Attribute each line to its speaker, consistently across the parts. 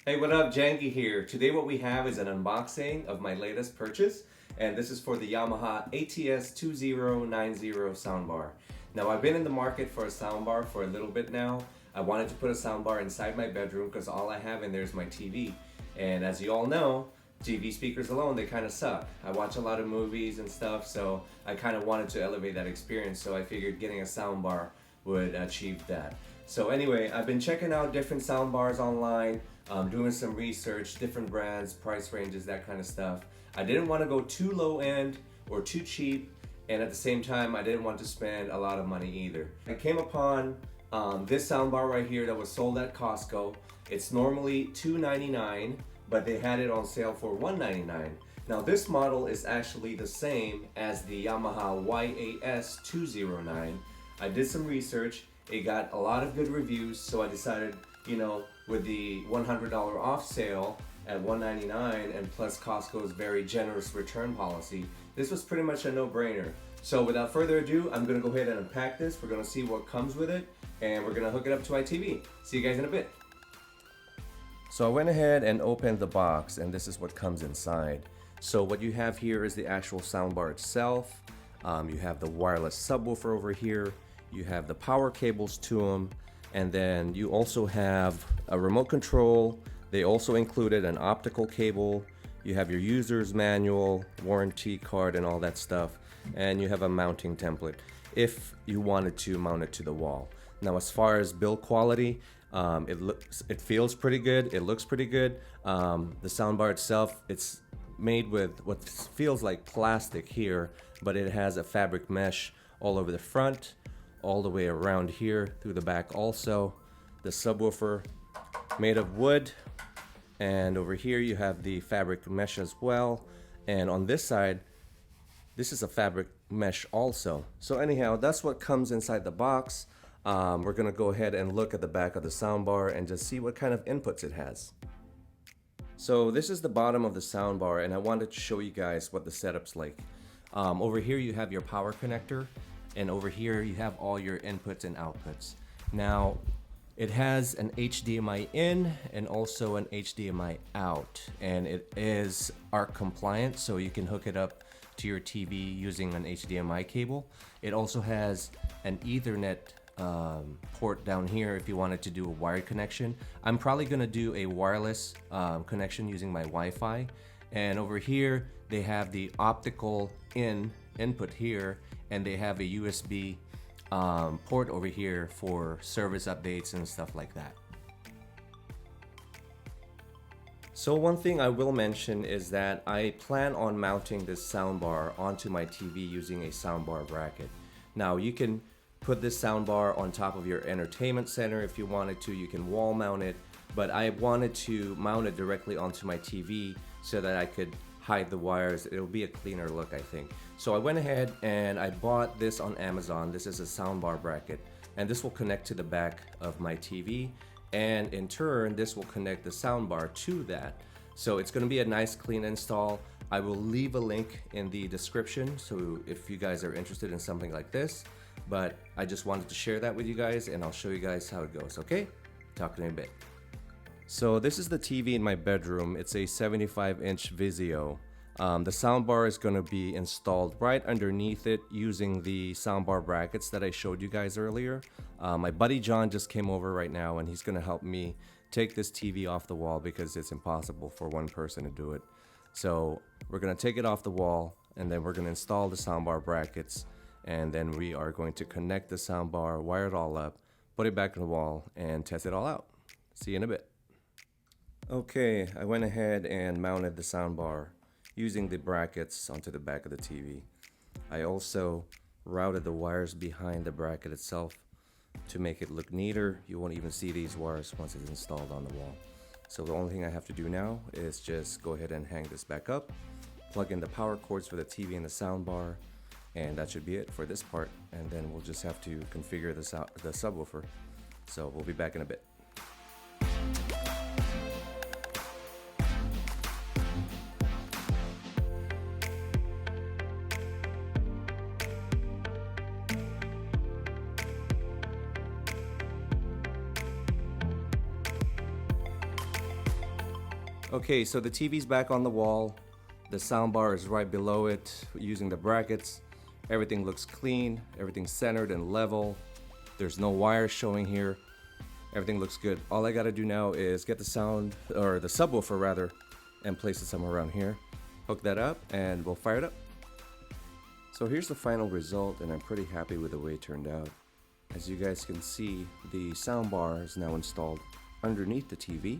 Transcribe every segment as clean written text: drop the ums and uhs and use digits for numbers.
Speaker 1: Hey, what up? Janky here. Today what we have is an unboxing of my latest purchase, and this is for the Yamaha ATS-2090 soundbar. Now, I've been in the market for a soundbar for a little bit now. I wanted to put a soundbar inside my bedroom because all I have in there is my TV. And as you all know, TV speakers alone, they kind of suck. I watch a lot of movies and stuff, so I kind of wanted to elevate that experience, so I figured getting a soundbar would achieve that. So anyway, I've been checking out different soundbars online, doing some research, different brands, price ranges, that kind of stuff. I didn't want to go too low end or too cheap, and at the same time, I didn't want to spend a lot of money either. I came upon this soundbar right here that was sold at Costco. It's normally $299, but they had it on sale for $199. Now this model is actually the same as the Yamaha YAS-209. I did some research. It got a lot of good reviews, so I decided, with the $100 off sale at $199 and plus Costco's very generous return policy, this was pretty much a no-brainer. So without further ado, I'm gonna go ahead and unpack this. We're gonna see what comes with it, and we're gonna hook it up to my TV. See you guys in a bit. So I went ahead and opened the box, and this is what comes inside. So what you have here is the actual soundbar itself. You have the wireless subwoofer over here. You have the power cables to them, and then you also have a remote control. They also included an optical cable. You have your user's manual, warranty card, and all that stuff, and you have a mounting template if you wanted to mount it to the wall. Now, as far as build quality, it feels pretty good. It looks pretty good. The soundbar itself, it's made with what feels like plastic here, but it has a fabric mesh all over the front, all the way around here through the back also. The subwoofer made of wood, and over here you have the fabric mesh as well, and on this side this is a fabric mesh also. So anyhow, that's what comes inside the box. We're gonna go ahead and look at the back of the soundbar and just see what kind of inputs it has. So this is the bottom of the soundbar, and I wanted to show you guys what the setup's like. Over here you have your power connector, and over here you have all your inputs and outputs. Now it has an HDMI in and also an HDMI out, and it is ARC compliant, so you can hook it up to your TV using an HDMI cable. It also has an Ethernet port down here if you wanted to do a wired connection. I'm probably gonna do a wireless connection using my Wi-Fi. And over here they have the optical input here, and they have a USB port over here for service updates and stuff like that. So one thing I will mention is that I plan on mounting this soundbar onto my TV using a soundbar bracket. Now you can put this soundbar on top of your entertainment center if you wanted to. You can wall mount it, but I wanted to mount it directly onto my TV so that I could hide the wires. It'll be a cleaner look, I think. So I went ahead and I bought this on Amazon. This is a soundbar bracket, and this will connect to the back of my TV, and in turn this will connect the soundbar to that. So it's going to be a nice clean install. I will leave a link in the description, so if you guys are interested in something like this, but I just wanted to share that with you guys, and I'll show you guys how it goes. Okay, talk to you in a bit. So this is the TV in my bedroom. It's a 75-inch Vizio. The soundbar is going to be installed right underneath it using the soundbar brackets that I showed you guys earlier. My buddy John just came over right now, and he's going to help me take this TV off the wall because it's impossible for one person to do it. So we're going to take it off the wall, and then we're going to install the soundbar brackets, and then we are going to connect the soundbar, wire it all up, put it back on the wall, and test it all out. See you in a bit. Okay, I went ahead and mounted the soundbar using the brackets onto the back of the TV. I also routed the wires behind the bracket itself to make it look neater. You won't even see these wires once it's installed on the wall. So the only thing I have to do now is just go ahead and hang this back up, plug in the power cords for the TV and the soundbar, and that should be it for this part. And then we'll just have to configure the subwoofer. So we'll be back in a bit. Okay, so the TV's back on the wall. The soundbar is right below it using the brackets. Everything looks clean, everything's centered and level. There's no wires showing here. Everything looks good. All I gotta do now is get the sound, or the subwoofer rather, and place it somewhere around here. Hook that up and we'll fire it up. So here's the final result, and I'm pretty happy with the way it turned out. As you guys can see, the soundbar is now installed underneath the TV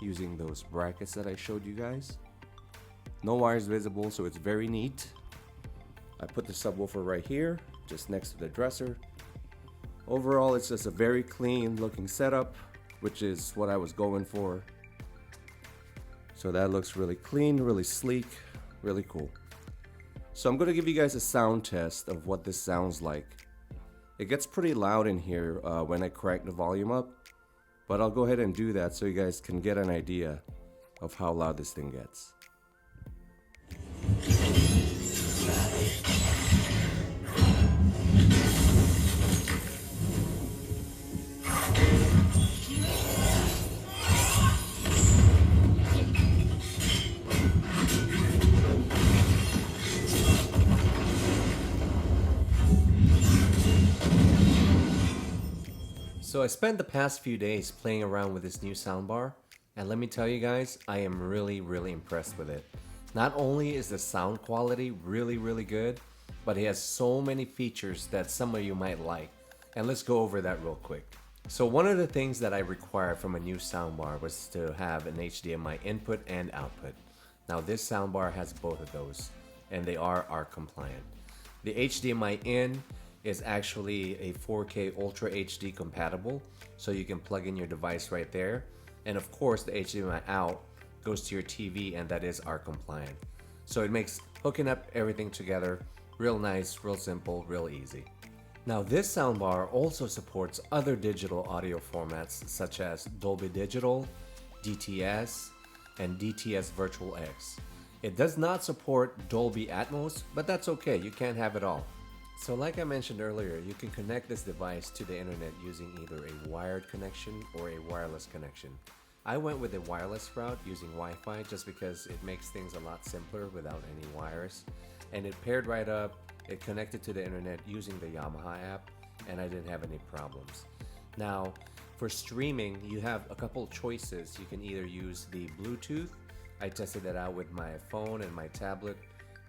Speaker 1: using those brackets that I showed you guys. No wires visible, so it's very neat. I put the subwoofer right here, just next to the dresser. Overall, it's just a very clean looking setup, which is what I was going for. So that looks really clean, really sleek, really cool. So I'm gonna give you guys a sound test of what this sounds like. It gets pretty loud in here when I crank the volume up, but I'll go ahead and do that so you guys can get an idea of how loud this thing gets. So I spent the past few days playing around with this new soundbar, and let me tell you guys, I am really impressed with it. Not only is the sound quality really good, but it has so many features that some of you might like. And let's go over that real quick. So one of the things that I required from a new soundbar was to have an HDMI input and output. Now this soundbar has both of those, and they are ARC compliant. The HDMI in is actually a 4K Ultra HD compatible, so you can plug in your device right there. And of course the HDMI out goes to your TV, and that is ARC compliant. So it makes hooking up everything together real nice, real simple, real easy. Now this soundbar also supports other digital audio formats such as Dolby Digital, DTS, and DTS Virtual X. It does not support Dolby Atmos, but that's okay, you can't have it all. So like I mentioned earlier, you can connect this device to the internet using either a wired connection or a wireless connection. I went with a wireless route using Wi-Fi just because it makes things a lot simpler without any wires. And it paired right up, it connected to the internet using the Yamaha app, and I didn't have any problems. Now, for streaming, you have a couple choices. You can either use the Bluetooth. I tested that out with my phone and my tablet.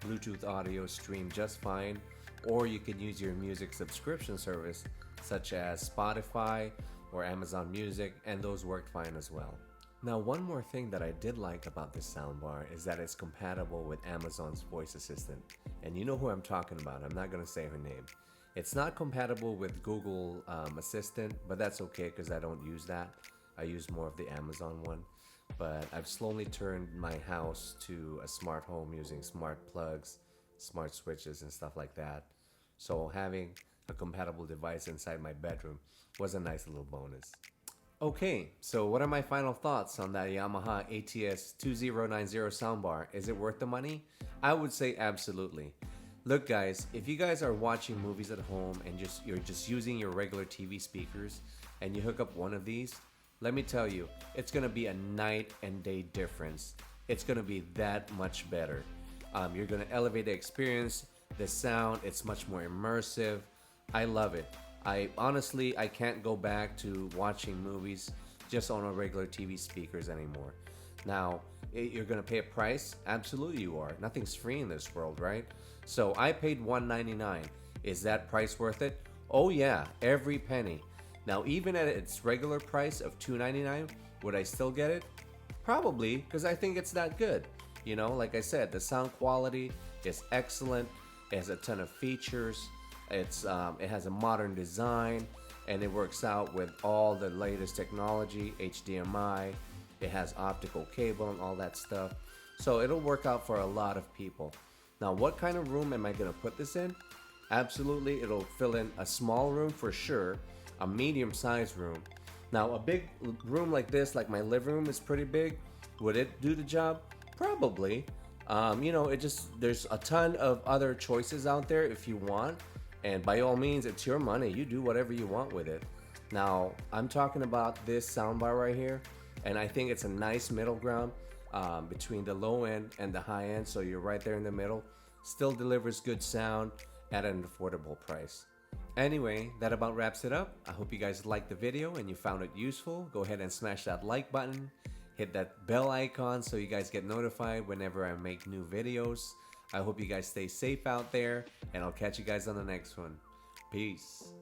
Speaker 1: Bluetooth audio streamed just fine. Or you can use your music subscription service such as Spotify or Amazon Music, and those worked fine as well. Now one more thing that I did like about this soundbar is that it's compatible with Amazon's voice assistant. And you know who I'm talking about, I'm not going to say her name. It's not compatible with Google Assistant, but that's okay because I don't use that. I use more of the Amazon one. But I've slowly turned my house to a smart home using smart plugs, smart switches, and stuff like that. So having a compatible device inside my bedroom was a nice little bonus. Okay, so what are my final thoughts on that Yamaha ATS-2090 soundbar? Is it worth the money? I would say absolutely. Look guys, if you guys are watching movies at home and you're just using your regular TV speakers and you hook up one of these, let me tell you, it's gonna be a night and day difference. It's gonna be that much better. You're gonna elevate the experience, the sound, it's much more immersive. I love it. I can't go back to watching movies just on a regular TV speakers anymore. Now, you're gonna pay a price? Absolutely you are. Nothing's free in this world, right? So I paid $199. Is that price worth it? Oh yeah, every penny. Now even at its regular price of $299, would I still get it? Probably, because I think it's that good. You know, like I said, the sound quality is excellent. It has a ton of features. It has a modern design, and it works out with all the latest technology, HDMI. It has optical cable and all that stuff. So it'll work out for a lot of people. Now, what kind of room am I gonna put this in? Absolutely, it'll fill in a small room for sure, a medium-sized room. Now, a big room like this, like my living room, is pretty big. Would it do the job? Probably. You know, there's a ton of other choices out there if you want, and by all means, it's your money. You do whatever you want with it. Now, I'm talking about this soundbar right here. And I think it's a nice middle ground between the low end and the high end. So you're right there in the middle. Still delivers good sound at an affordable price. Anyway, that about wraps it up. I hope you guys liked the video and you found it useful. Go ahead and smash that like button. Hit that bell icon so you guys get notified whenever I make new videos. I hope you guys stay safe out there, and I'll catch you guys on the next one. Peace.